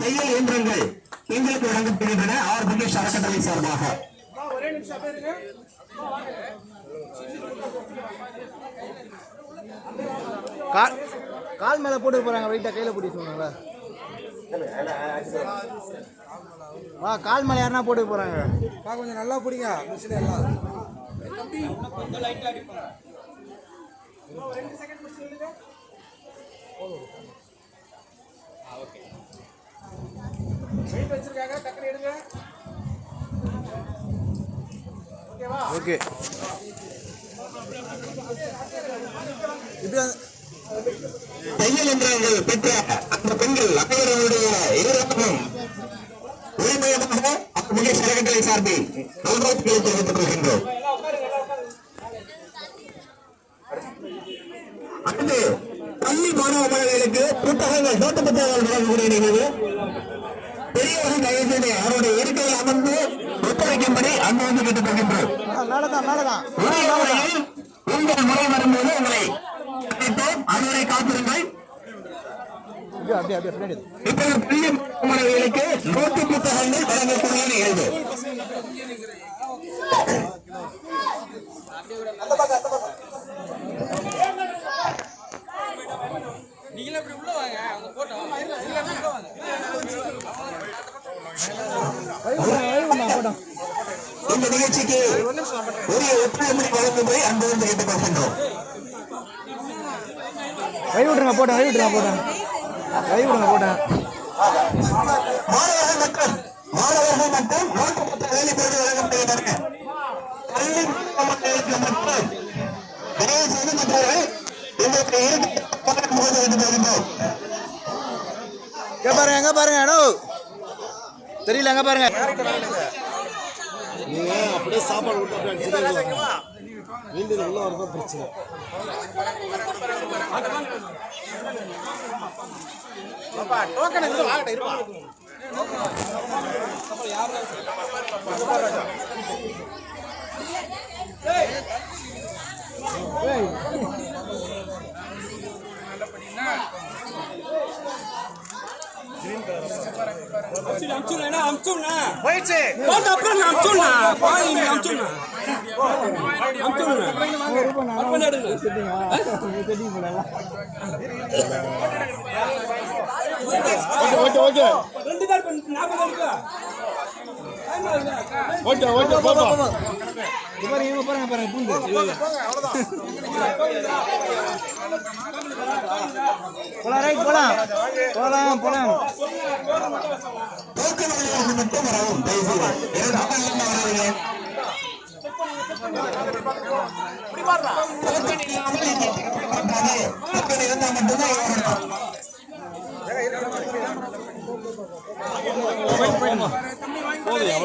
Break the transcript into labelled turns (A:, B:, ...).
A: தையல் இயந்திரங்கள் எங்களுக்கு வழங்கப்படுகின்றன. ஆர் முகேஷ் அறக்கட்டளை சார்பாக
B: கால் மேல போட்டு போறாங்க. வெயிட்டா கையில போட்டு சொன்னாங்களா? வா, கால் மேல யாருன்னா போட்டு போறாங்க. கொஞ்சம் நல்லா பிடிங்க. மிஷின் எல்லாம் கொஞ்சம் லைட்டா அடிப்பாங்க. ஓகே, வெயிட் வச்சிருக்காங்க. டக்குனு எடுங்க. ஓகேவா? ஓகே. இது
A: தையல் இயந்திரங்கள் பெற்ற அந்த பெண்கள் அனைவருடைய இருவருக்கும் உரிமையமாக முகேஷ் அறக்கட்டளை சார்பில் நல்வாழ்த்துக்களை தெரிவித்துக் கொள்கின்றோம். அடுத்து பள்ளி மாணவ மாணவிகளுக்கு புத்தகங்கள் நோட்டு புத்தகங்கள் வழங்கக்கூடிய நிகழ்வு. பெரியவர்கள் தயவுசெய்து அவருடைய இருக்கையில் அமர்ந்து ஒத்துழைக்கும்படி அங்கு வந்து கேட்டுக் கொள்கின்றோம். உங்கள் முறை வரும்போது உங்களை அதுவரை காத்திருங்கள். இப்போது பள்ளி மாணவிகளுக்கு நோட்டு புத்தகங்கள் வழங்கக்கூடிய நிகழ்வு. இந்த நிகழ்ச்சிக்கு உரிய ஒத்துழைப்பு வழங்கும்படி அன்பு வந்து கேட்டுக் கொள்கின்றோம்.
B: கை விட்டுருங்க, போட்டேன்.
A: மாணவர்கள் மற்றும் நோட்டு புத்தகங்கள் இப்பொழுது வழங்கப்படுகின்றன. பள்ளி மாணவர்களுக்கு மட்டும் தயவு செய்து மற்றவர்கள் எங்களுக்கு
B: எங்க பாருங்க அடோ தெரியல. எங்க பாருங்க.
C: நீங்க அப்படியே சாப்பாடு விட்டு அப்படியே அடிச்சுட்டே மீண்டும் உள்ள வரதான் பிரச்சனை.
A: போகலாம்.